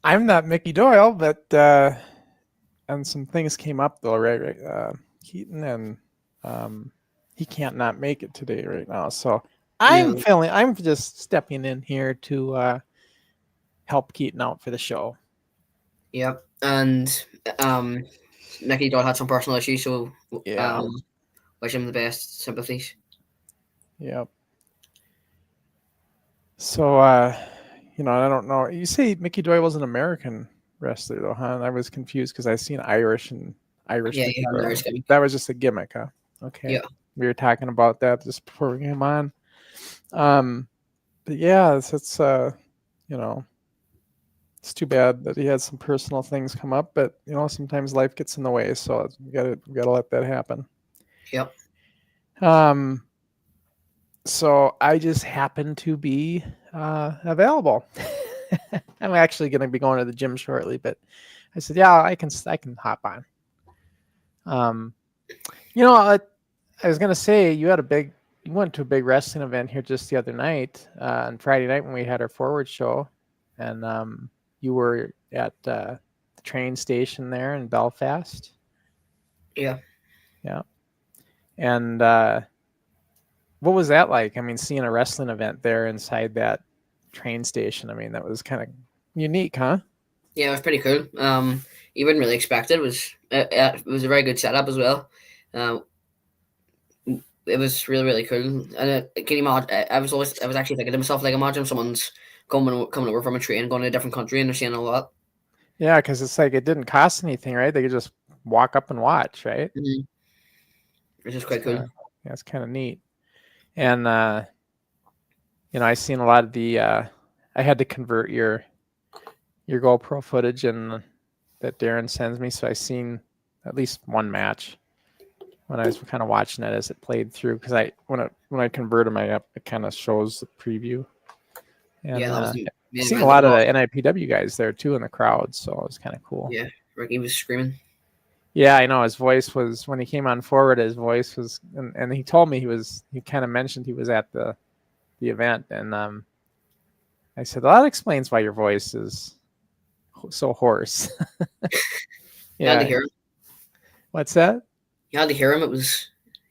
I'm not Mickey Doyle, but and some things came up though, right? Keaton and um, he can't not make it today right now, so Yeah. I'm just stepping in here to help Keaton out for the show. Yep. And um, Nicky Dodd had some personal issues, so Yeah, um, wish him the best sympathies. yep. So I don't know. You say Mickey Doyle was an American wrestler though, huh? And I was confused because I seen Irish Yeah, Mickey he had an Doyle. Irish gimmick. That was just a gimmick, huh? Okay. Yeah. We were talking about that just before we came on. Um, but yeah, it's you know, it's too bad that he had some personal things come up, but sometimes life gets in the way, so we gotta let that happen. Yep. Um, so I just happen to be available. I'm actually going to be going to the gym shortly, but I said, yeah, I can hop on. Um, I was going to say you went to a big wrestling event here just the other night on Friday night when we had our forward show, and you were at the train station there in Belfast. Yeah. Yeah, and what was that like? I mean, seeing a wrestling event there inside that train station. I mean, that was kind of unique, huh? Yeah, it was pretty cool. You wouldn't really expect it. It was a very good setup as well. Um, it was really really cool. And can you imagine? I was actually thinking to myself, like, imagine someone's coming over from a train, going to a different country, and they're seeing all that. Yeah, because it's like it didn't cost anything, right? They could just walk up and watch, right? Mm-hmm. Which is It's quite kind cool. of yeah, it's kind of neat. And I seen a lot of the. I had to convert your GoPro footage and that Darren sends me, so I seen at least one match when I was kind of watching it as it played through. Because when I convert them, it kind of shows the preview. Yeah, And that was the main seen a event. That lot was of the awesome. NIPW guys there too in the crowd, so it was kind of cool. Yeah, Ricky was screaming. Yeah, I know his voice was when he came on forward. His voice was, and he told me he kind of mentioned he was at the event, and I said, well, that explains why your voice is so hoarse. You had to Yeah, hear him. what's that? You had to hear him.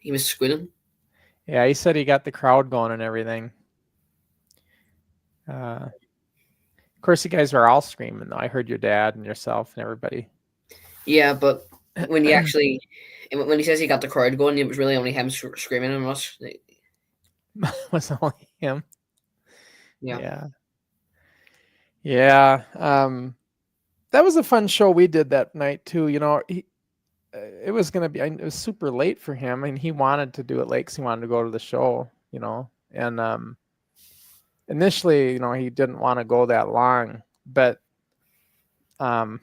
He was squealing. Yeah, he said he got the crowd going and everything. Of course, you guys were all screaming though. I heard your dad and yourself and everybody. Yeah, but when he actually when he says he got the crowd going, it was really only him screaming and us. Was only him. Yeah. Yeah, yeah. That was a fun show we did that night too. It was gonna be. It was super late for him, and he wanted to do it late because he wanted to go to the show. And initially, he didn't want to go that long, but um,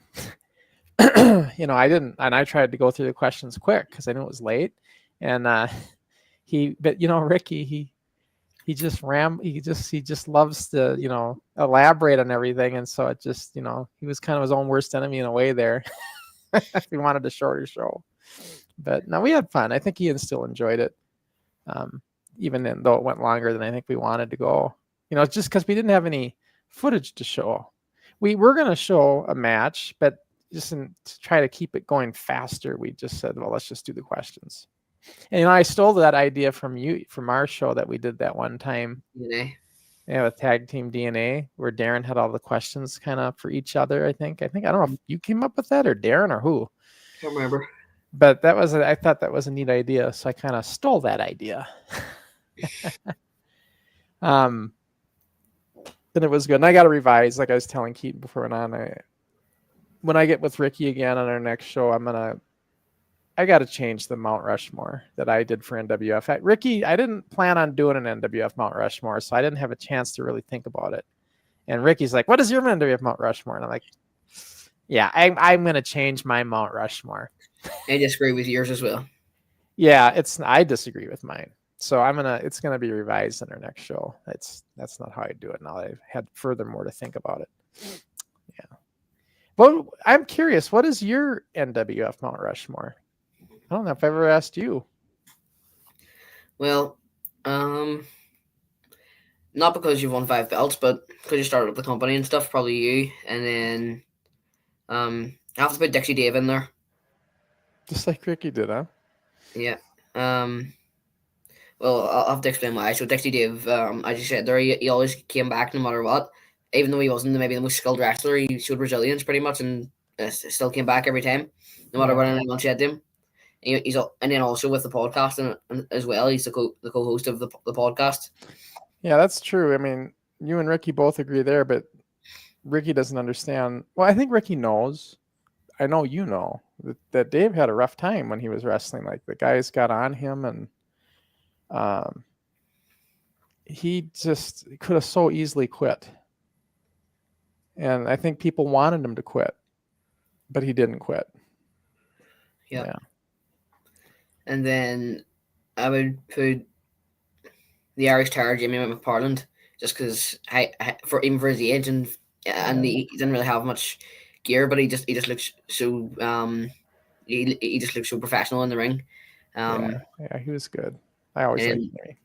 I didn't, and I tried to go through the questions quick because I knew it was late, and but Ricky, he just loves to elaborate on everything, and so it just he was kind of his own worst enemy in a way there. If he wanted a shorter show. But no, we had fun. I think Ian still enjoyed it, though it went longer than I think we wanted to go. Just because we didn't have any footage to show. We were going to show a match, but just to try to keep it going faster, we just said, well, let's just do the questions. And I stole that idea from our show that we did that one time. DNA. Yeah, with Tag Team DNA, where Darren had all the questions kind of for each other. I think I don't know if you came up with that or Darren or who. Can't remember. But I thought that was a neat idea, so I kind of stole that idea. Then it was good. And I got to revise, like I was telling Keaton before we went on. When I get with Ricky again on our next show, I got to change the Mount Rushmore that I did for NWF. Ricky, I didn't plan on doing an NWF Mount Rushmore, so I didn't have a chance to really think about it. And Ricky's like, "What is your NWF Mount Rushmore?" And I'm like, "Yeah, I'm going to change my Mount Rushmore." I disagree with yours as well. Yeah, I disagree with mine. So it's gonna be revised in our next show. That's not how I do it now. I've had furthermore to think about it. Yeah. Well, I'm curious, what is your NWF Mount Rushmore? I don't know if I ever asked you. Well, not because you've won 5 belts, but because you started up the company and stuff. Probably you, and then I have to put Dixie Dave in there. Just like Ricky did, huh? Yeah. Well, I'll have to explain why. So Dixie Dave, as you said there, he always came back no matter what. Even though he wasn't maybe the most skilled wrestler, he showed resilience pretty much, and still came back every time, no matter what anyone said to him. And then also with the podcast and as well, he's the co-host of the podcast. Yeah, that's true. I mean, you and Ricky both agree there, but Ricky doesn't understand. Well, I think Ricky knows. I know you know that Dave had a rough time when he was wrestling. Like the guys got on him, and he just could have so easily quit. And I think people wanted him to quit, but he didn't quit. Yeah. And then I would put the Irish Terrier, Jamie McParland, just because for his age and he didn't really have much gear, but he just looks so he just looks so professional in the ring. Yeah, he was good. I always liked Jamie.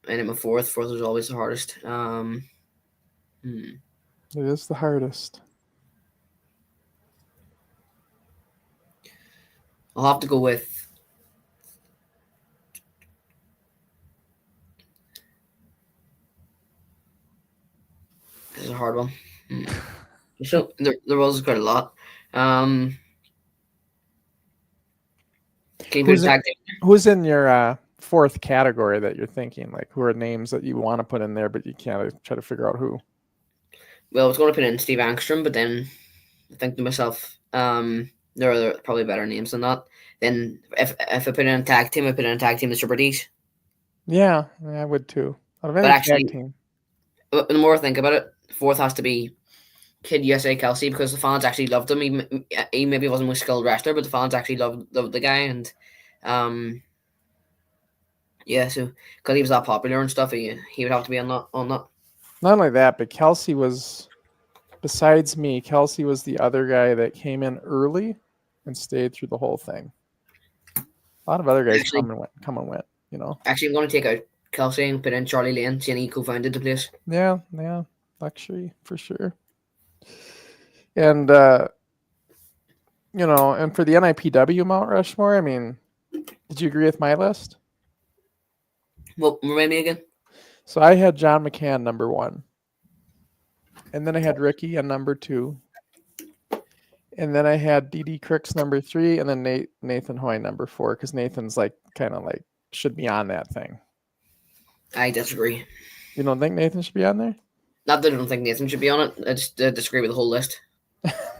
And then my fourth was always the hardest. It is the hardest. I'll have to go with. This is a hard one. So there was quite a lot. Who's in your fourth category that you're thinking? Like, who are names that you want to put in there, but you can't try to figure out who? Well, I was going to put in Steve Angstrom, but then I think to myself, there are probably better names than that. Then if I put in a tag team, I put in a tag team of Celebrities. Yeah, I would too. But actually, tag team. The more I think about it, fourth has to be Kid USA Kelsey, because the fans actually loved him. He maybe wasn't a skilled wrestler, but the fans actually loved the guy, and yeah, so because he was that popular and stuff, he would have to be on that. Not only that, but Kelsey was, besides me, Kelsey was the other guy that came in early and stayed through the whole thing. A lot of other guys come and went. You know. Actually, I'm going to take out Kelsey and put in Charlie Lane, seeing he co-founded the place. Yeah, luxury for sure. And you know, and for the NIPW Mount Rushmore, I mean, did you agree with my list? Well, remind me again. So I had John McCann number 1, and then I had Ricky on number 2, and then I had D.D. Crooks number 3, and then Nathan Hoy number 4, because Nathan's like kind of like should be on that thing. I disagree. You don't think Nathan should be on there? Not that I don't think Nathan should be on it. I just disagree with the whole list.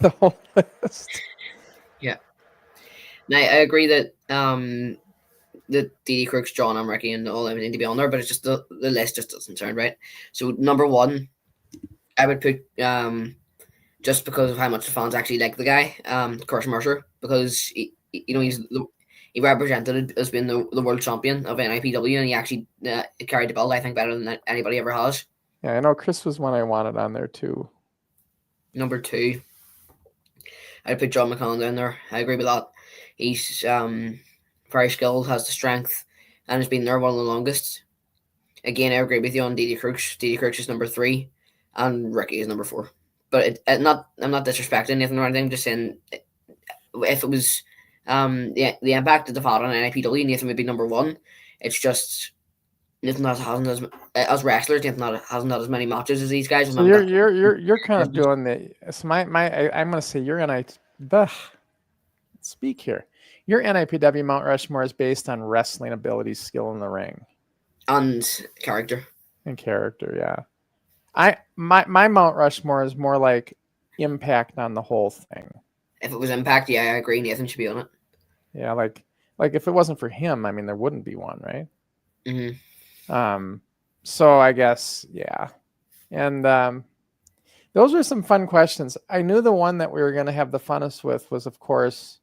The whole list. Yeah. Now, I agree that the D.D. Crooks, John, and Ricky, and all them need to be on there, but it's just the list just doesn't sound right. So number 1, I would put just because of how much the fans actually like the guy, Curtis Mercer, because he represented as being the world champion of NIPW, and he actually carried the belt, I think, better than anybody ever has. Yeah, I know Chris was one I wanted on there too. Number 2, I'd put John McConnell down there. I agree with that. He's very skilled, has the strength, and has been there one of the longest. Again, I agree with you on D.D. Crooks. D.D. Crooks is number 3, and Ricky is number 4. But I'm not disrespecting Nathan or anything. I'm just saying, if it was the impact that they've had on NIPW, Nathan would be number 1. It's just Nathan hasn't as wrestlers. Nathan hasn't had as many matches as these guys. So you're kind of doing the. So I'm going to say speak here. Your NIPW Mount Rushmore is based on wrestling ability, skill in the ring, and character. Yeah. My Mount Rushmore is more like impact on the whole thing. If it was impact, yeah, I agree. Nathan should be on it. Yeah, like if it wasn't for him, I mean, there wouldn't be one, right? Mm-hmm. So I guess, yeah. And those were some fun questions. I knew the one that we were going to have the funnest with was, of course,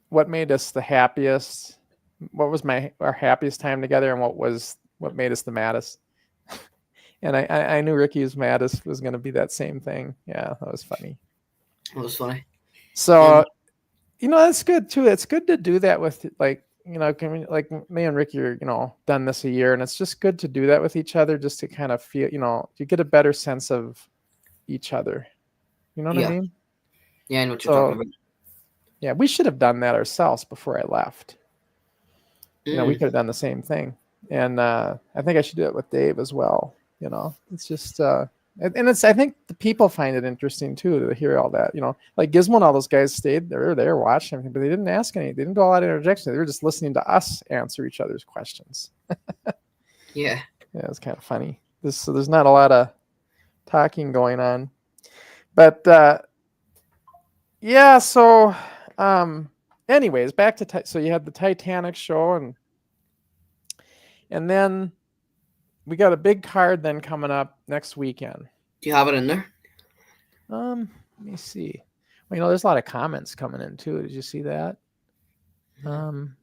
what made us the happiest? What was our happiest time together, and what made us the maddest? And I knew Ricky's maddest was going to be that same thing. Yeah, that was funny. That was funny. So, that's good too. It's good to do that with like like me and Ricky are, done this a year, and it's just good to do that with each other, just to kind of feel, you get a better sense of each other. You know what I Yeah. mean? Yeah, I know what you're talking So about. yeah, we should have done that ourselves before I left. We could have done the same thing, and I think I should do it with Dave as well. It's just and it's, I think the people find it interesting too to hear all that. Like Gizmo and all those guys stayed there watching everything, but they didn't ask any. They didn't do a lot of interjections. They were just listening to us answer each other's questions. Yeah. Yeah, it's kind of funny. So there's not a lot of talking going on, but yeah. So anyways, back to so you had the Titanic show, and then we got a big card then coming up next weekend. Do you have it in there? Let me see. Well, there's a lot of comments coming in too. Did you see that? I don't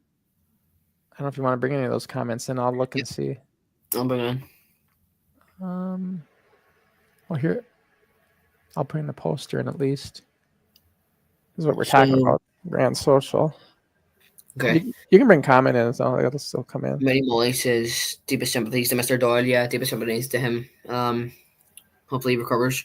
know if you want to bring any of those comments in. I'll look and see. I'll bring it in. Well, here, I'll bring the poster in at least. This is what we're talking about. Grand Social. Okay. You can bring comment in, so it'll still come in. Many Molly says deepest sympathies to Mr. Doyle. Yeah, deepest sympathies to him. Hopefully he recovers.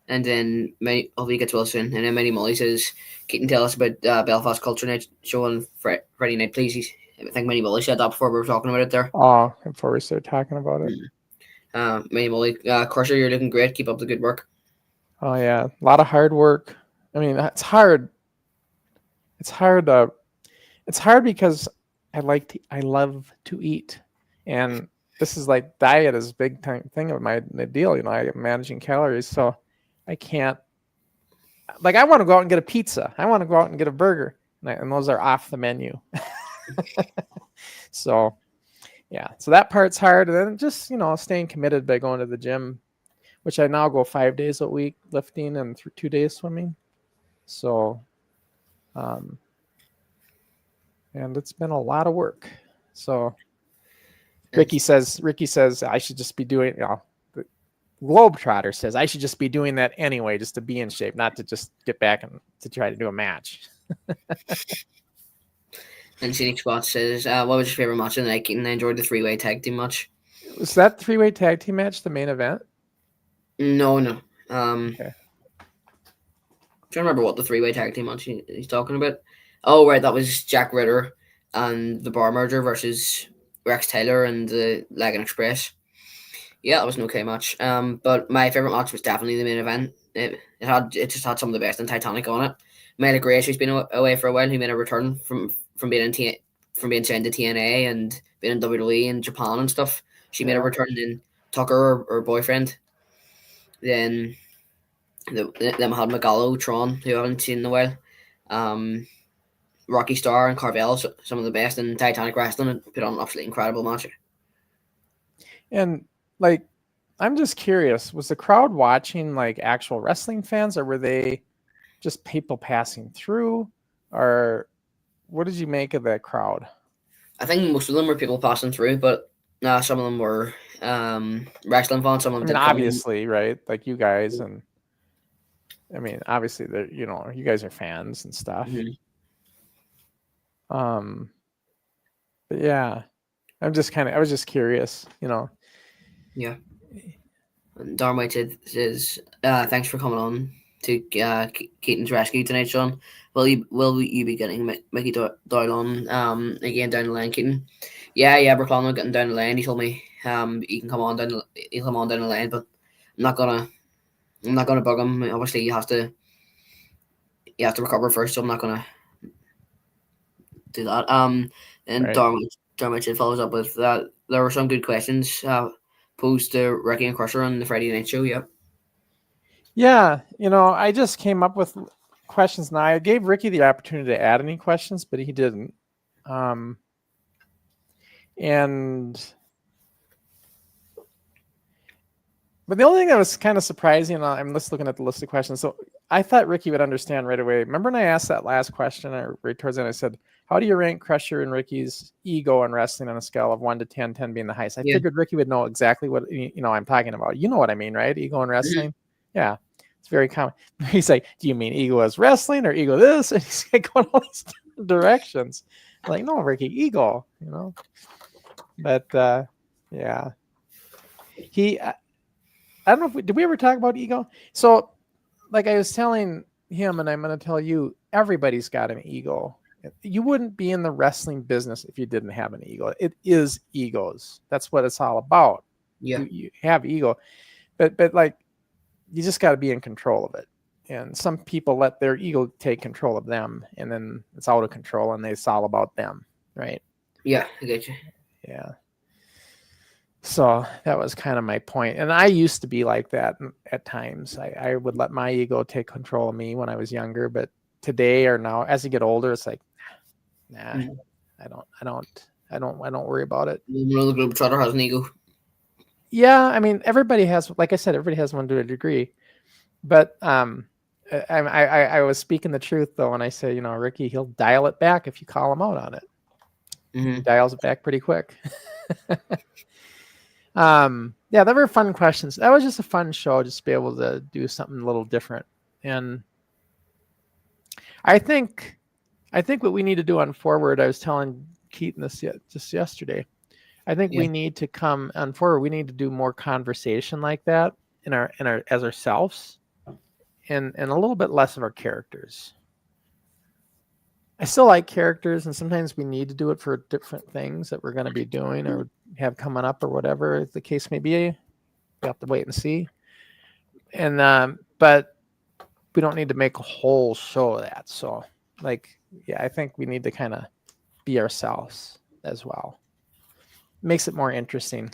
And then hopefully he gets well soon. And then Many Molly says, Keaton, tell us about Belfast Culture Night show on Friday night, please. I think Many Molly said that before we were talking about it there. Oh, before we started talking about it. Many Molly, Crusher, you're looking great. Keep up the good work. Oh yeah, a lot of hard work. I mean, it's hard. It's hard. It's hard because I love to eat, and this is like diet is a big thing of my deal. I'm managing calories, so I can't. Like, I want to go out and get a pizza. I want to go out and get a burger, and those are off the menu. So, yeah. So that part's hard, and then just staying committed by going to the gym, which I now go 5 days a week lifting and 2 days swimming. So, and it's been a lot of work. So Ricky says I should just be doing, the Globetrotter says I should just be doing that anyway, just to be in shape, not to just get back and to try to do a match. And Scenic Spot says, what was your favorite match of the night? And I enjoyed the 3-way tag team match. Was that 3-way tag team match the main event? No. Okay. I'm trying to remember what the 3-way tag team match he's talking about. Oh, right, that was Jack Ritter and the Bar Merger versus Rex Taylor and the Lagan Express. Yeah, that was an okay match. But my favorite match was definitely the main event. It just had some of the best in Titanic on it. Mela Grace, who's been away for a while, who made a return from being signed to TNA and being in WWE and Japan and stuff. She made a return. Then Tucker, her boyfriend. Then them had Megalo, Tron, who I haven't seen in a while. Rocky Star and Carvel, some of the best in Titanic wrestling, and put on an absolutely incredible match. And like, I'm just curious, was the crowd watching like actual wrestling fans, or were they just people passing through, or what did you make of that crowd? I think most of them were people passing through, but some of them were wrestling fans. Some of them obviously, right? Like you guys, and I mean, obviously, you guys are fans and stuff. Mm-hmm. But yeah, I was just curious, Yeah. And Darmite says, thanks for coming on to Keaton's rescue tonight, Sean. Will you be getting Mickey Doyle on again down the line, Keaton? Yeah, we're planning on getting down the line. He told me he can come on down the line, but I'm not gonna bug him. Obviously, he has to recover first, so I'm not gonna do that. And right. Darmite follows up with that. There were some good questions posed to Ricky and Crusher on the Friday night show. Yep. Yeah, I just came up with questions, and I gave Ricky the opportunity to add any questions, but he didn't. But the only thing that was kind of surprising, I'm just looking at the list of questions. So I thought Ricky would understand right away. Remember when I asked that last question, or right towards the end, I said, how do you rank Crusher and Ricky's ego in wrestling on a scale of 1 to 10, 10 being the highest? I figured Ricky would know exactly what I'm talking about. You know what I mean, right? Ego in wrestling. Mm-hmm. Yeah, it's very common. He's like, do you mean ego as wrestling or ego this? And he's like going all these directions. Like, no, Ricky, ego, you know. But yeah, I don't know if did we ever talk about ego? So, like I was telling him, and I'm going to tell you, everybody's got an ego. You wouldn't be in the wrestling business if you didn't have an ego. It is egos. That's what it's all about. Yeah. You have ego, but like you just got to be in control of it. And some people let their ego take control of them, and then it's out of control, and it's all about them, right? Yeah, I get you. Yeah. So that was kind of my point. And I used to be like that at times. I would let my ego take control of me when I was younger, but today or now, as you get older, it's like, nah, I don't worry about it. Another globetrotter has an ego. Yeah, I mean, everybody has, like I said, everybody has one to a degree. But I was speaking the truth though when I say, Ricky, he'll dial it back if you call him out on it. He dials it back pretty quick. Yeah, they were fun questions. That was just a fun show, just to be able to do something a little different. And I think what we need to do on forward, I was telling Keaton this just yesterday. I think we need to come on forward. We need to do more conversation like that in our as ourselves, and a little bit less of our characters. I still like characters, and sometimes we need to do it for different things that we're going to be doing or have coming up or whatever the case may be. You have to wait and see. And but we don't need to make a whole show of that. So, I think we need to kind of be ourselves as well. Makes it more interesting,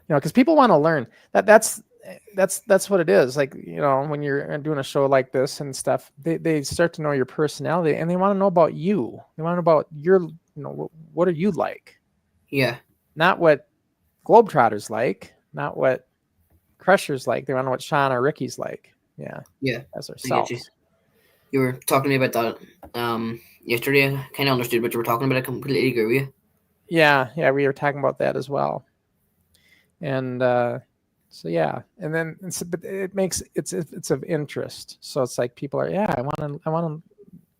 because people want to learn. That's what it is. Like, when you're doing a show like this and stuff, they start to know your personality, and they want to know about you. They want to know about your, what are you like? Yeah. Not what Globetrotters like, not what Crusher's like. They want to know what Sean or Ricky's like. Yeah. Yeah. As ourselves. You were talking to me about that yesterday. I kind of understood what you were talking about. I completely agree with you. Yeah, we were talking about that as well. And so yeah, and then but it makes it's of interest. So it's like people are, I want to.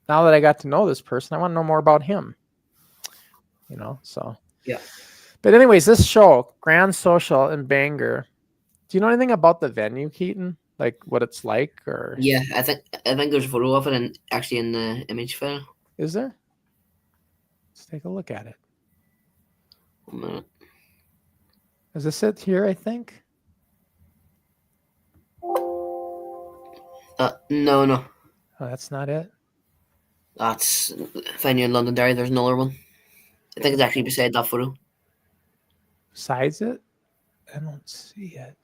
Now that I got to know this person, I want to know more about him. So yeah. But anyways, this show, Grand Social in Bangor. Do you know anything about the venue, Keaton? Like what it's like, or? Yeah, I think there's a photo of it, and actually in the image file. Is there? Let's take a look at it. 1 minute. Is this it here? I think. No. Oh, that's not it. That's venue in Londonderry. There's another one. I think it's actually beside that photo. Besides it, I don't see it.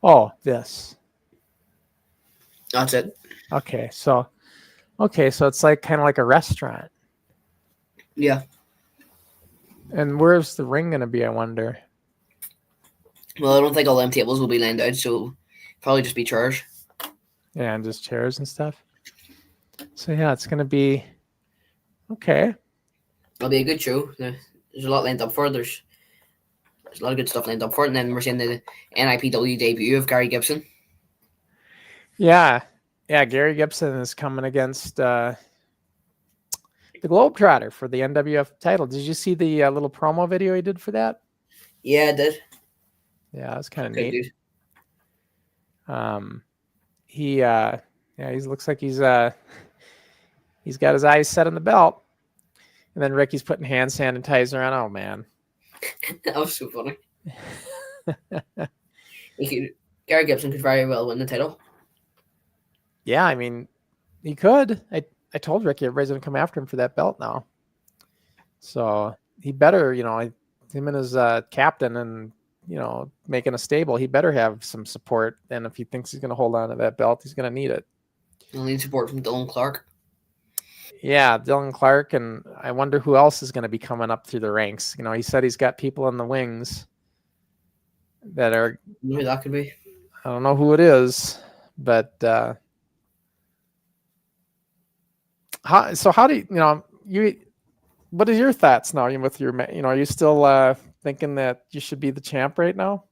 Oh, this. That's it. Okay, so it's like kind of like a restaurant. Yeah. And where's the ring going to be, I wonder? Well, I don't think all them tables will be lined out, so it'll probably just be chairs. Yeah, and just chairs and stuff. So yeah, it's going to be okay. It'll be a good show. There's a lot lined up for it. There's a lot of good stuff lined up for it, and then we're seeing the NIPW debut of Gary Gibson. Yeah, Gary Gibson is coming against the Globetrotter for the NWF title. Did you see the little promo video he did for that? Yeah, I did. Yeah, that's kind of neat. Dude. He looks like he's got his eyes set on the belt, and then Ricky's putting hand sanitizer on. Oh man, that was so funny. Gary Gibson could very well win the title. Yeah, I mean, he could. I told Ricky everybody's gonna come after him for that belt now, so he better, him and his captain and making a stable, he better have some support. And if he thinks he's going to hold on to that belt, he's going to need it. He'll need support from Dylan Clark. Yeah, Dylan Clark, and I wonder who else is going to be coming up through the ranks. He said he's got people in the wings that are. Who that could be? I don't know who it is, but how do you? What are your thoughts now with your? Are you still thinking that you should be the champ right now?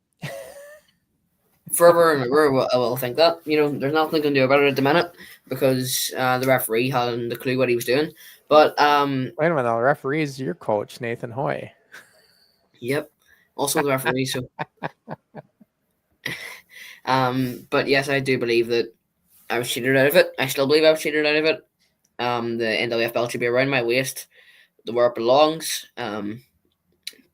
forever and ever, I will think that. There's nothing I can do about it at the minute because the referee hadn't a clue what he was doing. But Wait a minute, the referee is your coach, Nathan Hoy. yep, also the referee. So, but yes, I do believe that I was cheated out of it. I still believe I was cheated out of it. The NWF belt should be around my waist, where it belongs.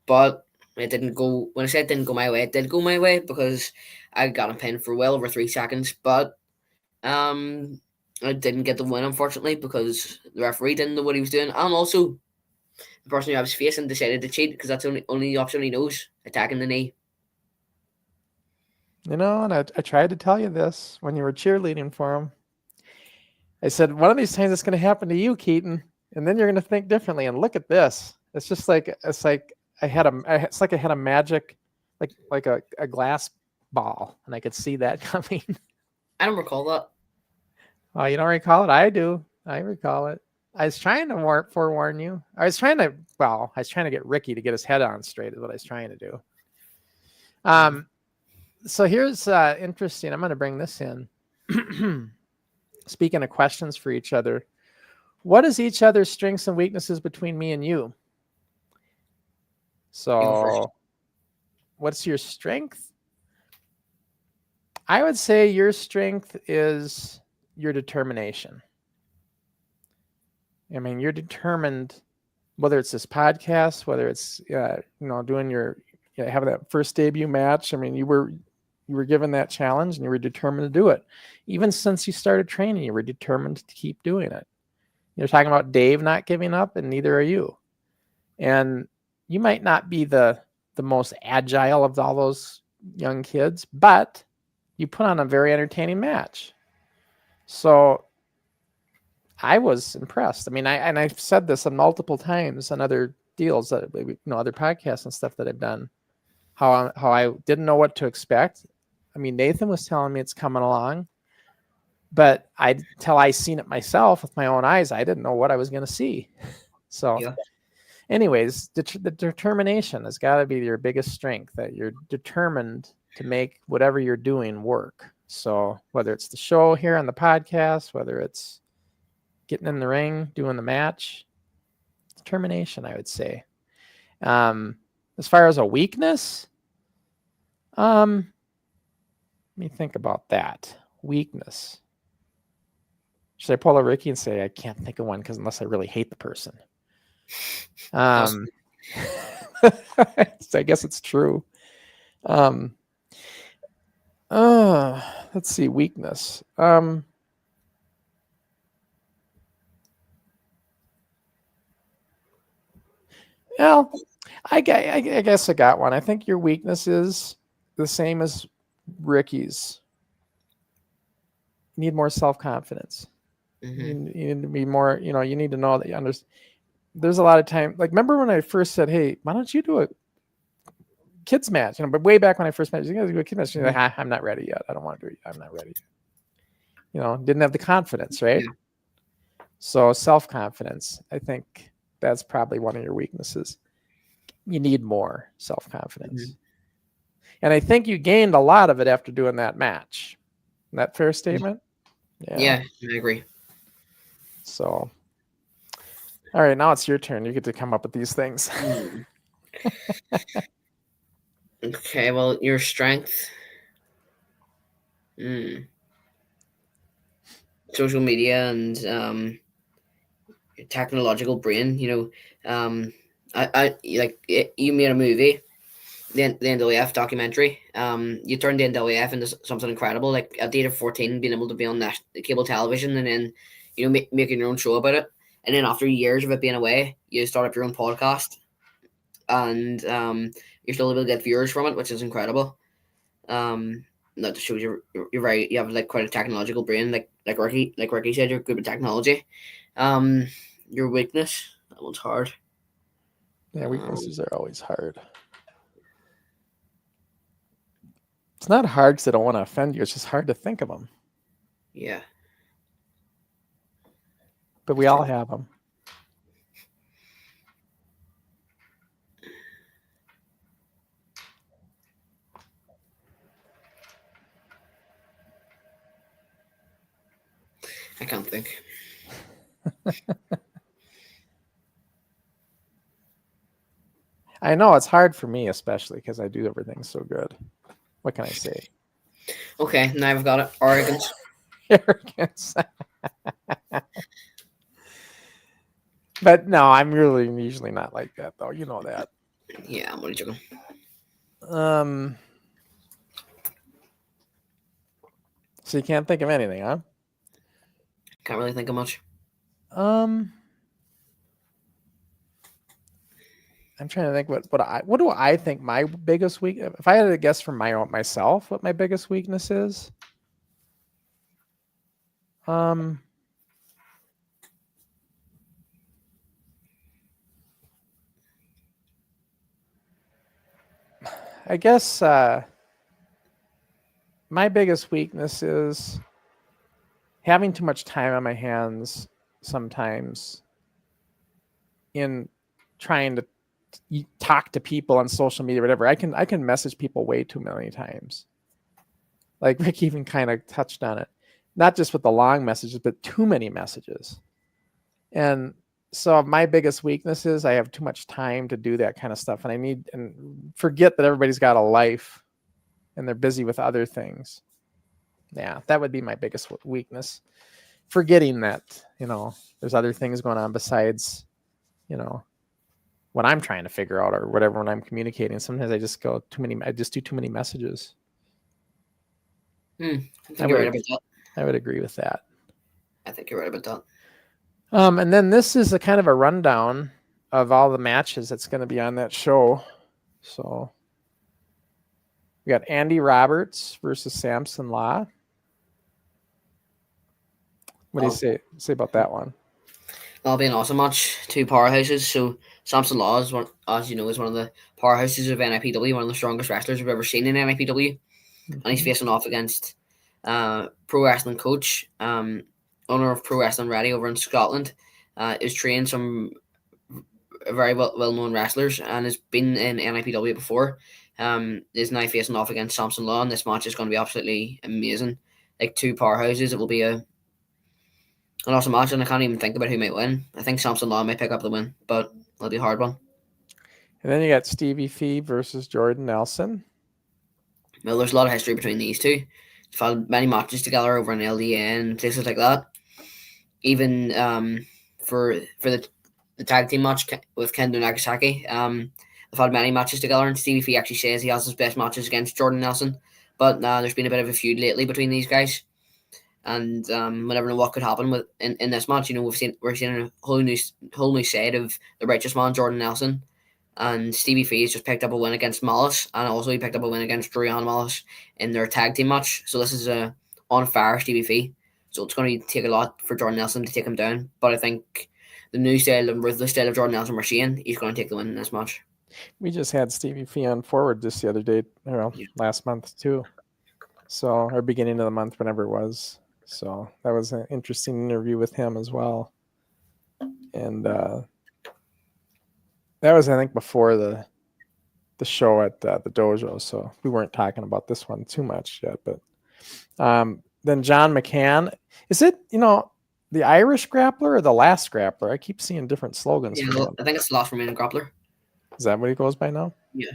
But it didn't go. When I said it didn't go my way, it did go my way because I got him pinned for well over 3 seconds. But I didn't get the win, unfortunately, because the referee didn't know what he was doing, and also the person who I was facing decided to cheat because that's the only option he knows: attacking the knee. And I tried to tell you this when you were cheerleading for him. I said, one of these times it's going to happen to you, Keaton, and then you're going to think differently. And look at this. It's just like I had a magic, like a glass ball, and I could see that coming. I don't recall that. Oh, you don't recall it? I do. I recall it. I was trying to forewarn you. I was trying to get Ricky to get his head on straight is what I was trying to do. So here's interesting. I'm going to bring this in. Speaking of questions for each other, what is each other's strengths and weaknesses between me and you? So what's your strength? I would say your strength is your determination. I mean, you're determined, whether it's this podcast, whether it's doing your having that first debut match. I mean, you were given that challenge and you were determined to do it. Even since you started training, you were determined to keep doing it. You're talking about Dave not giving up, and neither are you. And you might not be the most agile of all those young kids, but you put on a very entertaining match. So I was impressed. I mean, I've said this on multiple times on other deals that other podcasts and stuff that I've done. How I didn't know what to expect. I mean, Nathan was telling me it's coming along, but until I seen it myself with my own eyes, I didn't know what I was going to see. So, anyways, the determination has got to be your biggest strength. That you're determined to make whatever you're doing work. So whether it's the show here on the podcast, whether it's getting in the ring, doing the match, determination, I would say. As far as a weakness, let me think about that. Weakness. Should I pull a Ricky and say I can't think of one unless I really hate the person? So I guess it's true. Let's see, weakness. Well, I guess I got one. I think your weakness is the same as Ricky's. You need more self-confidence. Mm-hmm. You need to be more, you need to know that you understand. There's a lot of time. Like, remember when I first said, hey, why don't you do a kids match? But way back when I first met you, do a kids match. You're like, I'm not ready yet. I don't want to do it. I'm not ready. Didn't have the confidence, right? Yeah. So self-confidence, I think that's probably one of your weaknesses. You need more self-confidence. Mm-hmm. And I think you gained a lot of it after doing that match. Isn't that fair statement? Yeah, I agree. So, all right, now it's your turn. You get to come up with these things. Okay, well, your strength. Social media and technological brain. I like you made a movie, the NWF documentary. You turned the NWF into something incredible. Like at the age of 14, being able to be on cable television, and then making your own show about it. And then after years of it being away, you start up your own podcast, and you're still able to get viewers from it, which is incredible. That shows you have like quite a technological brain, like Ricky said, you're good with technology. Your weakness, that one's hard. Yeah, weaknesses are always hard. It's not hard because I don't want to offend you. It's just hard to think of them. Yeah. But we all have them. I can't think. I know it's hard for me, especially because I do everything so good. What can I say? Okay, now I've got it. Arrogance. Arrogance. But no, I'm really usually not like that, though. You know that. Yeah, I'm only joking. So you can't think of anything, huh? Can't really think of much. I'm trying to think what do I think my biggest weak, if I had to guess for myself what my biggest weakness is. I guess my biggest weakness is having too much time on my hands sometimes in trying to talk to people on social media or whatever. I can message people way too many times. Like Rick even kind of touched on it. Not just with the long messages, but too many messages. And so my biggest weakness is I have too much time to do that kind of stuff. And forget that everybody's got a life and they're busy with other things. Yeah, that would be my biggest weakness. Forgetting that, there's other things going on besides, what I'm trying to figure out or whatever when I'm communicating. Sometimes I just do too many messages. I think you're right about that. I would agree with that. I think you're right about that. And then this is a kind of a rundown of all the matches that's going to be on that show. So we got Andy Roberts versus Samson Law. What do you say about that one? That'll be an awesome match. Two powerhouses. So Samson Law is as you know, is one of the powerhouses of NIPW, one of the strongest wrestlers we've ever seen in NIPW. And he's facing off against Pro Wrestling Coach, owner of Pro Wrestling Ready over in Scotland. Is trained some very well-known wrestlers and has been in NIPW before. Is now facing off against Samson Law, and this match is going to be absolutely amazing. Like two powerhouses, it will be an awesome match, and I can't even think about who might win. I think Samson Law might pick up the win, but it'll be a hard one. And then you got Stevie Fee versus Jordan Nelson. Well, there's a lot of history between these two. They've had many matches together over in LDN and places like that. Even for the tag team match with Kendo Nagasaki, they've had many matches together, and Stevie Fee actually says he has his best matches against Jordan Nelson. But there's been a bit of a feud lately between these guys, and we never know what could happen in this match. We're seeing a whole new side of the righteous man, Jordan Nelson. And Stevie Fee has just picked up a win against Malice, and also he picked up a win against Drew and Malice in their tag team match. So this is a on fire Stevie Fee. So it's going to take a lot for Jordan Nelson to take him down. But I think the new style and ruthless style of Jordan Nelson we're seeing, he's going to take the win in this match. We just had Stevie Fee on Forward just the other day, last month too. So, or beginning of the month, whenever it was. So that was an interesting interview with him as well. And that was, I think, before the show at the dojo. So we weren't talking about this one too much yet. But then John McCann. Is it, the Irish grappler or the last grappler? I keep seeing different slogans. Yeah, I think it's the last remaining grappler. Is that what he goes by now? Yeah.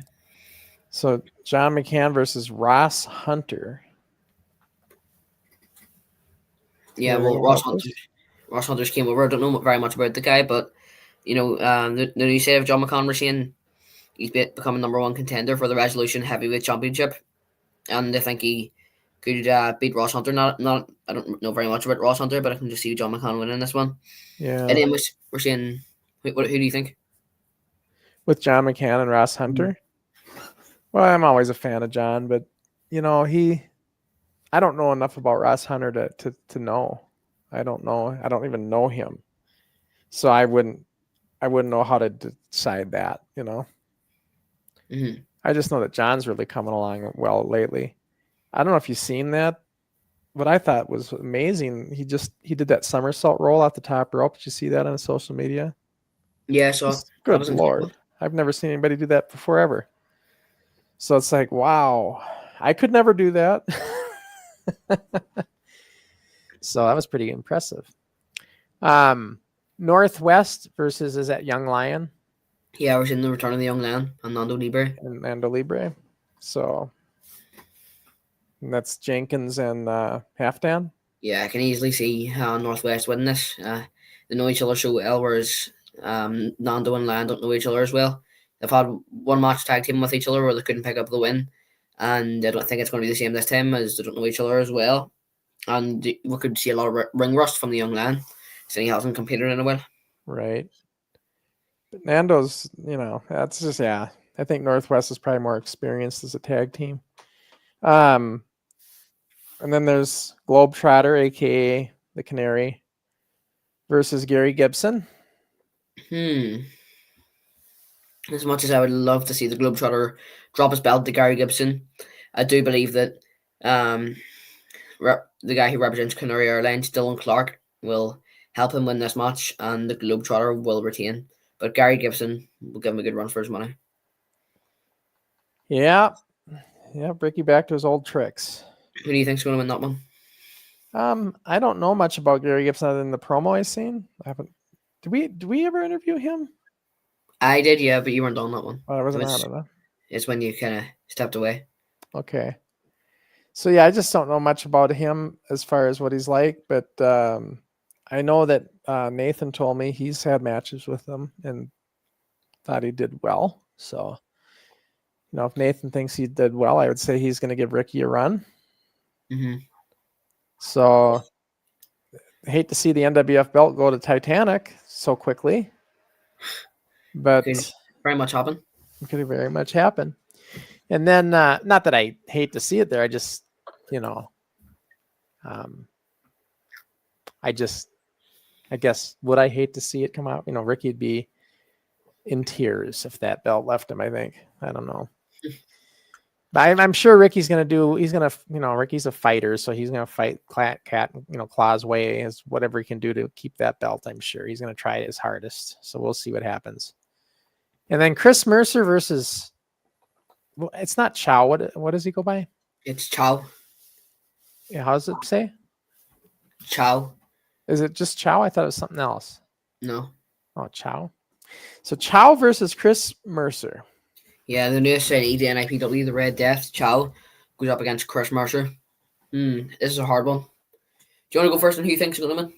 So John McCann versus Ross Hunter. Yeah, well, Ross Hunter's came over. I don't know very much about the guy, but the new side of John McCann, we're seeing he's becoming number one contender for the Resolution Heavyweight Championship, and I think he could beat Ross Hunter. Not I don't know very much about Ross Hunter, but I can just see John McCann winning this one. Yeah. And then we're seeing who do you think? With John McCann and Ross Hunter? Well, I'm always a fan of John, but I don't know enough about Ross Hunter to know. I don't know. I don't even know him. So I wouldn't know how to decide that, Mm-hmm. I just know that John's really coming along well lately. I don't know if you've seen that. What I thought was amazing, he did that somersault roll off the top rope. Did you see that on social media? Yeah, so good Lord. I've never seen anybody do that before ever. So it's like, wow, I could never do that. So that was pretty impressive. Northwest versus, is that Young Lion Yeah, we're seeing the return of the young lion and Nando Libre. and Mando Libre. So and that's Jenkins and Halfdan. Yeah, I can easily see Northwest winning this. They know each other so well, whereas Nando and Lion don't know each other as well. They've had one match tag team with each other where they couldn't pick up the win, and I don't think it's going to be the same this time as they don't know each other as well. And we could see a lot of ring rust from the young lion, since he hasn't competed in a while. Right. But Nando's, that's just, yeah. I think Northwest is probably more experienced as a tag team. And then there's Globetrotter, aka the Canary, versus Gary Gibson. As much as I would love to see the Globetrotter drop his belt to Gary Gibson, I do believe that the guy who represents Canary Airlines, Dylan Clark, will help him win this match, and the Globetrotter will retain. But Gary Gibson will give him a good run for his money. Yeah. Ricky back to his old tricks. Who do you think's going to win that one? I don't know much about Gary Gibson other than the promo I've seen. I haven't. Did we ever interview him? I did, yeah, but you weren't on that one. Oh, I wasn't on it. It's when you kind of stepped away. Okay. So yeah, I just don't know much about him as far as what he's like, but I know that Nathan told me he's had matches with him and thought he did well. So, if Nathan thinks he did well, I would say he's going to give Ricky a run. Mm-hmm. So, I hate to see the NWF belt go to Titanic so quickly, but Could very much happen. It could very much happen. And then, not that I hate to see it there, I just, I guess, would I hate to see it come out? Ricky'd be in tears if that belt left him, I think. I don't know. But I'm sure Ricky's going to Ricky's a fighter, so he's going to fight Claw's way, as whatever he can do to keep that belt. I'm sure he's going to try his hardest. So we'll see what happens. And then Chris Mercer versus, well, it's not Chow. What does he go by? It's Chow. Yeah, how does it say? Chow. Is it just Chow? I thought it was something else. No. Oh, Chow. So Chow versus Chris Mercer. Yeah, the newest EDNIPW, the Red Death, Chow, goes up against Chris Mercer. This is a hard one. Do you want to go first on who you think's going to win?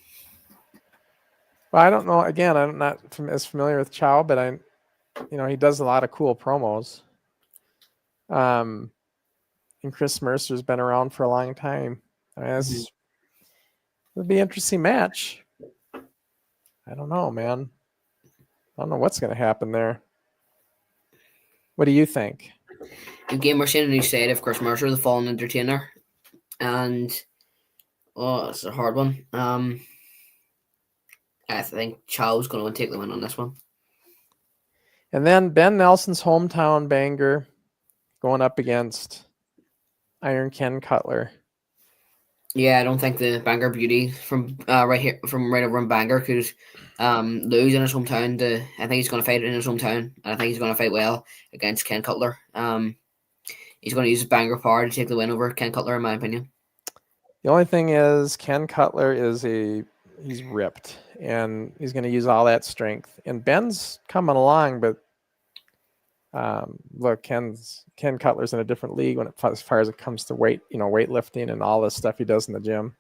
Well, I don't know. Again, I'm not as familiar with Chow, but he does a lot of cool promos. And Chris Mercer's been around for a long time. It'll be an interesting match. I don't know, man. I don't know what's going to happen there. What do you think? Again, we're seeing a new side of Chris Mercer, the fallen entertainer. And, it's a hard one. I think Chow's going to take the win on this one. And then Ben Nelson's hometown banger going up against Iron Ken Cutler. Yeah, I don't think the Bangor Beauty from right over in Bangor could lose in his hometown. I think he's going to fight in his hometown, and I think he's going to fight well against Ken Cutler. He's going to use his Bangor power to take the win over Ken Cutler, in my opinion. The only thing is Ken Cutler he's ripped, and he's going to use all that strength. And Ben's coming along, but look, Ken Cutler's in a different league as far as it comes to weightlifting and all this stuff he does in the gym.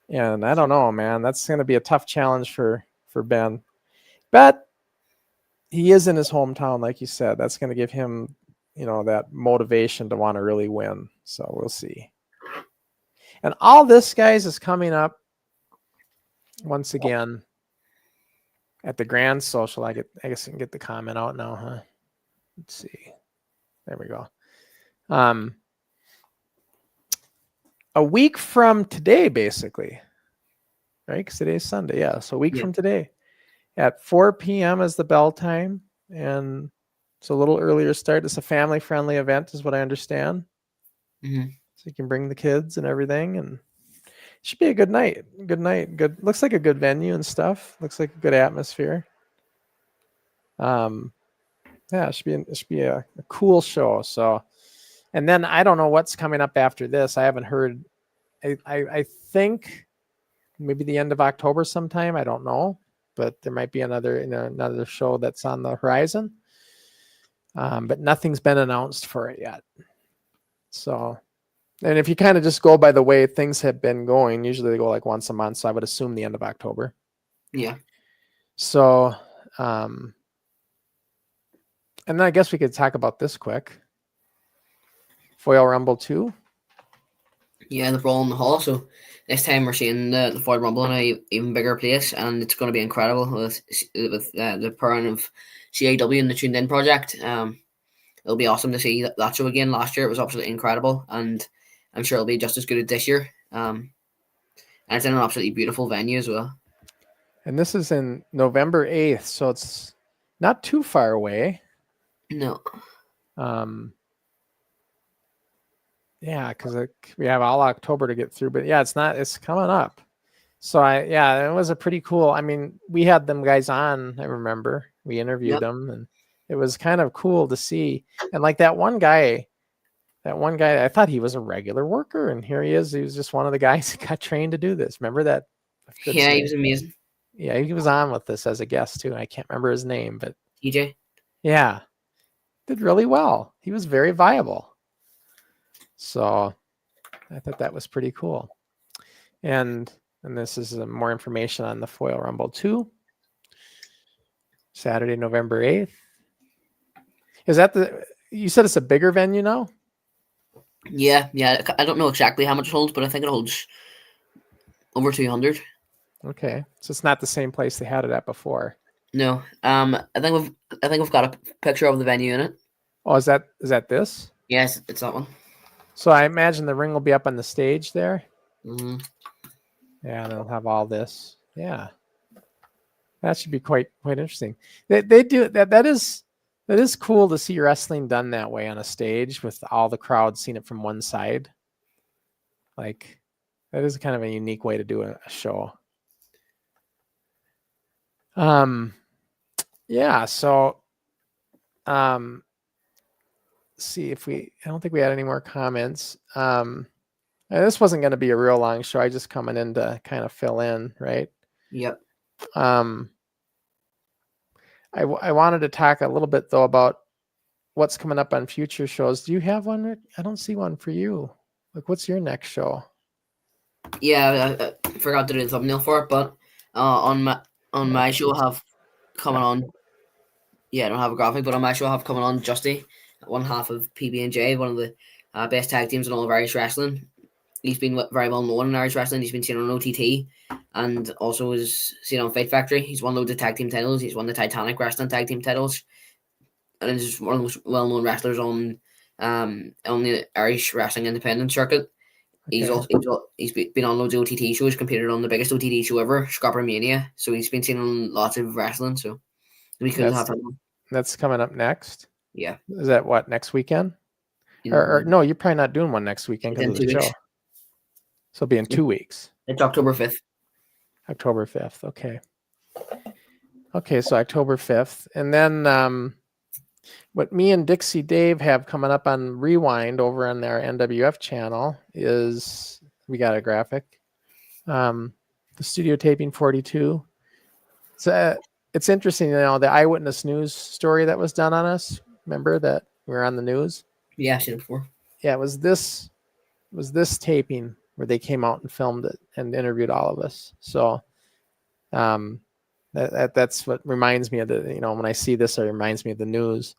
And I don't know, man, that's going to be a tough challenge for Ben, but he is in his hometown, like you said. That's going to give him, that motivation to want to really win. So we'll see. And all this, guys, is coming up once again at the Grand Social. I guess I can get the comment out now, huh? Let's see. There we go. A week from today, basically, right? Because today's Sunday. Yeah. So a week from today at 4 p.m. is the bell time. And it's a little earlier start. It's a family-friendly event is what I understand. Mm-hmm. So you can bring the kids and everything. And it should be a good night. Good. Looks like a good venue and stuff. Looks like a good atmosphere. Yeah, it should be a cool show. So, and then I don't know what's coming up after this. I haven't heard. I think maybe the end of October sometime. I don't know, but there might be another show that's on the horizon. But nothing's been announced for it yet. So, and if you kind of just go by the way things have been going, usually they go like once a month. So I would assume the end of October. Yeah. So, and then I guess we could talk about this quick. Foil Rumble 2. Yeah, the Brawl in the Hall. So this time we're seeing the Foil Rumble in a even bigger place, and it's going to be incredible with the pairing of CAW and the Tuned In project. It'll be awesome to see that show again. Last year it was absolutely incredible, and I'm sure it'll be just as good as this year. And it's in an absolutely beautiful venue as well. And this is in November 8th, so it's not too far away. No. Yeah, because we have all October to get through, but yeah, it's coming up. So it was a pretty cool. I mean, we had them guys on. I remember we interviewed them, and it was kind of cool to see. And like that one guy, I thought he was a regular worker, and here he is. He was just one of the guys who got trained to do this. Remember that? Yeah, he was amazing. Yeah, he was on with us as a guest too. I can't remember his name, but TJ. Yeah, did really well. He was very viable. So I thought that was pretty cool. And this is more information on the Foil Rumble 2. Saturday, November 8th. Is that you said it's a bigger venue now? Yeah. I don't know exactly how much it holds, but I think it holds over 200. Okay. So it's not the same place they had it at before. No. I think we've got a picture of the venue in it. Oh, is that this? Yes, it's that one. So I imagine the ring will be up on the stage there. Mm-hmm. Yeah, they'll have all this. Yeah, that should be quite interesting. They do that. That is cool to see wrestling done that way on a stage with all the crowd seeing it from one side. Like that is kind of a unique way to do a show. Yeah. So, see if I don't think we had any more comments. And this wasn't going to be a real long show. I just coming in to kind of fill in, right? Yep. I wanted to talk a little bit though about what's coming up on future shows. Do you have one, Rick? I don't see one for you. Like, what's your next show? Yeah, I forgot to do the thumbnail for it, but on my show I have coming on. Yeah, I don't have a graphic, but on my show I have coming on Justy, one half of PB&J, one of the best tag teams in all of Irish wrestling. He's been very well known in Irish wrestling. He's been seen on OTT and also is seen on Fight Factory. He's won loads of tag team titles. He's won the Titanic wrestling tag team titles, and is one of the most well known wrestlers on the Irish wrestling independent circuit. Okay. He's been on loads of OTT shows, competed on the biggest OTT show ever, Scrapper Mania. So he's been seen on lots of wrestling. So we could have him. That's coming up next. Yeah. Is that what, next weekend? Or no, you're probably not doing one next weekend because of the show. So it'll be in 2 weeks. It's October 5th. October 5th. Okay. Okay, so October 5th. And then what me and Dixie Dave have coming up on Rewind over on their NWF channel is, we got a graphic, the studio taping 42. So it's interesting, the Eyewitness News story that was done on us. Remember that we were on the news? Yeah, I've seen it before. Yeah, it was this taping where they came out and filmed it and interviewed all of us. So that's what reminds me of when I see this, it reminds me of the news.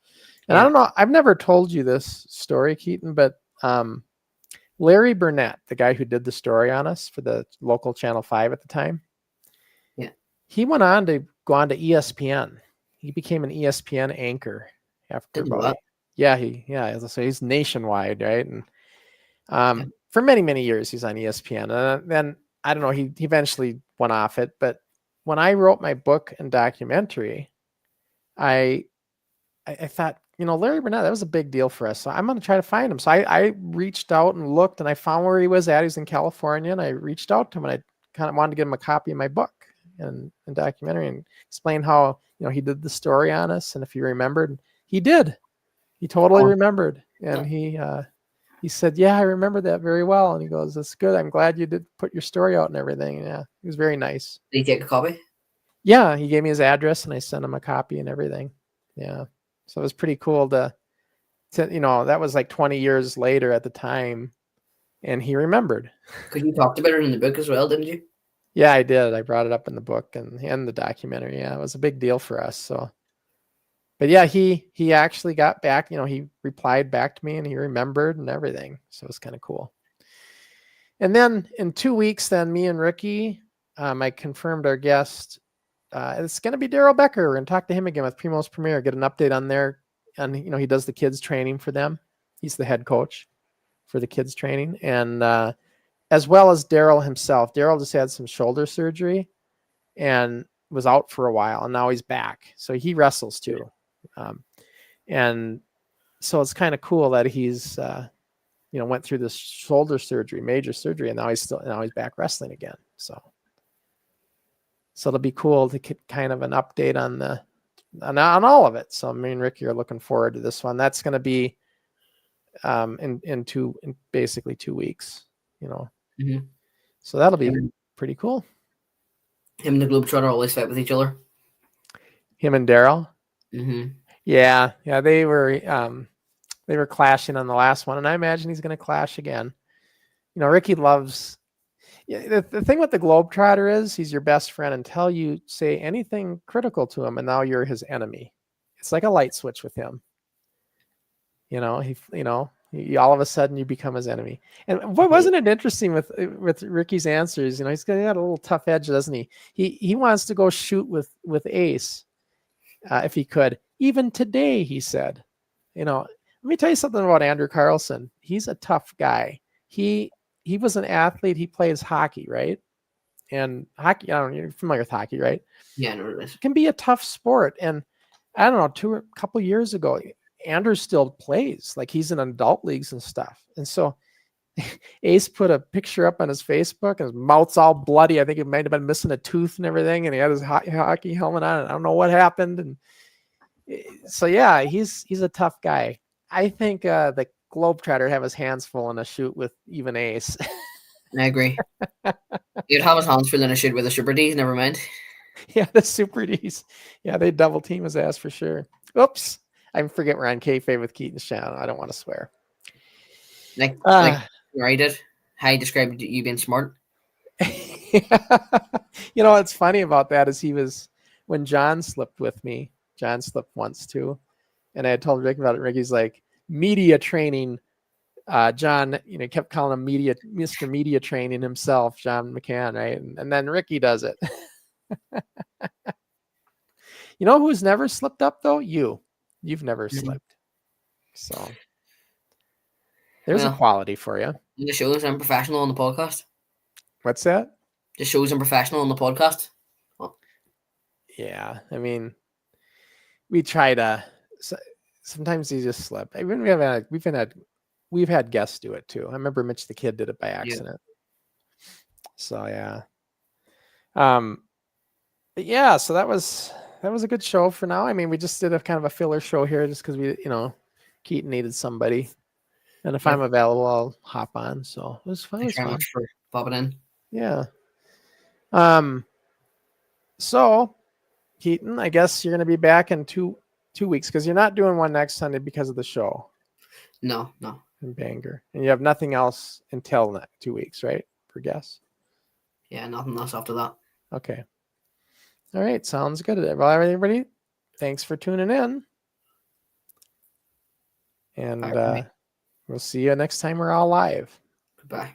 And I don't know, I've never told you this story, Keaton, but Larry Burnett, the guy who did the story on us for the local Channel 5 at the time, he went on to go on to ESPN. He became an ESPN anchor after about, so he's nationwide, right? And for many, many years, he's on ESPN. And then, I don't know, he eventually went off it. But when I wrote my book and documentary, I thought, Larry Burnett, that was a big deal for us. So I'm going to try to find him. So I reached out and looked, and I found where he was at. He's in California, and I reached out to him, and I kind of wanted to give him a copy of my book and documentary and explain how, he did the story on us. And if he remembered, he did. He totally remembered. And he he said, yeah, I remember that very well. And he goes, that's good. I'm glad you did put your story out and everything. Yeah, he was very nice. Did he take a copy? Yeah, he gave me his address and I sent him a copy and everything. Yeah. So it was pretty cool to that was like 20 years later at the time. And he remembered. Because you talked about it in the book as well, didn't you? Yeah, I did. I brought it up in the book and the documentary. Yeah, it was a big deal for us. So, but yeah, he actually got back. He replied back to me and he remembered and everything. So it was kind of cool. And then in 2 weeks, then me and Ricky, I confirmed our guest. It's going to be Daryl Becker. We're going to talk to him again with Primo's Premier. Get an update on their, and he does the kids training for them. He's the head coach for the kids training, and as well as Daryl himself. Daryl just had some shoulder surgery and was out for a while, and now he's back. So he wrestles too. And so it's kind of cool that he's, went through this shoulder surgery, major surgery, and now he's back wrestling again. So it'll be cool to get kind of an update on all of it. So me and Ricky are looking forward to this one. That's going to be in basically 2 weeks. Mm-hmm. So that'll be pretty cool. Him and the Globetrotter always fight with each other. Him and Daryl. Mm-hmm. Yeah, they were clashing on the last one, and I imagine he's going to clash again. Ricky loves. Yeah, the thing with the Globetrotter is he's your best friend until you say anything critical to him, and now you're his enemy. It's like a light switch with him. He all of a sudden you become his enemy. And what wasn't it interesting with Ricky's answers? He's got a little tough edge, doesn't he? He wants to go shoot with Ace if he could. Even today, he said. Let me tell you something about Andrew Carlson. He's a tough guy. He was an athlete. He plays hockey, right? And hockey, you're familiar with hockey, right? Yeah, I know it is. It can be a tough sport. And I don't know, a couple years ago, Andrew still plays. Like he's in adult leagues and stuff. And so Ace put a picture up on his Facebook and his mouth's all bloody. I think it might have been missing a tooth and everything. And he had his hockey helmet on. And I don't know what happened. And so, yeah, he's a tough guy. I think the Globetrotter have his hands full in a shoot with even Ace. I agree. You'd have his hands full in a shoot with the Super D's, never mind. Yeah, the Super D's. Yeah, they double team his ass for sure. Oops. I forget we're on Kayfabe with Keaton's channel. I don't want to swear. Like I did. How you described you being smart. What's funny about that is when John slipped with me. John slipped once too. And I had told Rick about it. Ricky's like, media training. John, kept calling him Mr. Media Training himself, John McCann, right? And then Ricky does it. Who's never slipped up though? You've never slipped. So there's a quality for you. It just shows I'm professional on the podcast. What's that? Just shows I'm professional on the podcast. Oh. Yeah, I mean, we try to. Sometimes you just slip. Even we've had guests do it too. I remember Mitch the Kid did it by accident. Yeah. So yeah. But yeah, so that was a good show for now. I mean, we just did a kind of a filler show here just because we, Keaton needed somebody. And if I'm available, I'll hop on. So it was fun. Thanks very much for popping in. Yeah. So Keaton, I guess you're going to be back in two weeks because you're not doing one next Sunday because of the show. No. In Bangor. And you have nothing else until 2 weeks, right? For guests? Yeah, nothing else after that. Okay. All right. Sounds good. Well, everybody, thanks for tuning in. And we'll see you next time we're all live. Goodbye.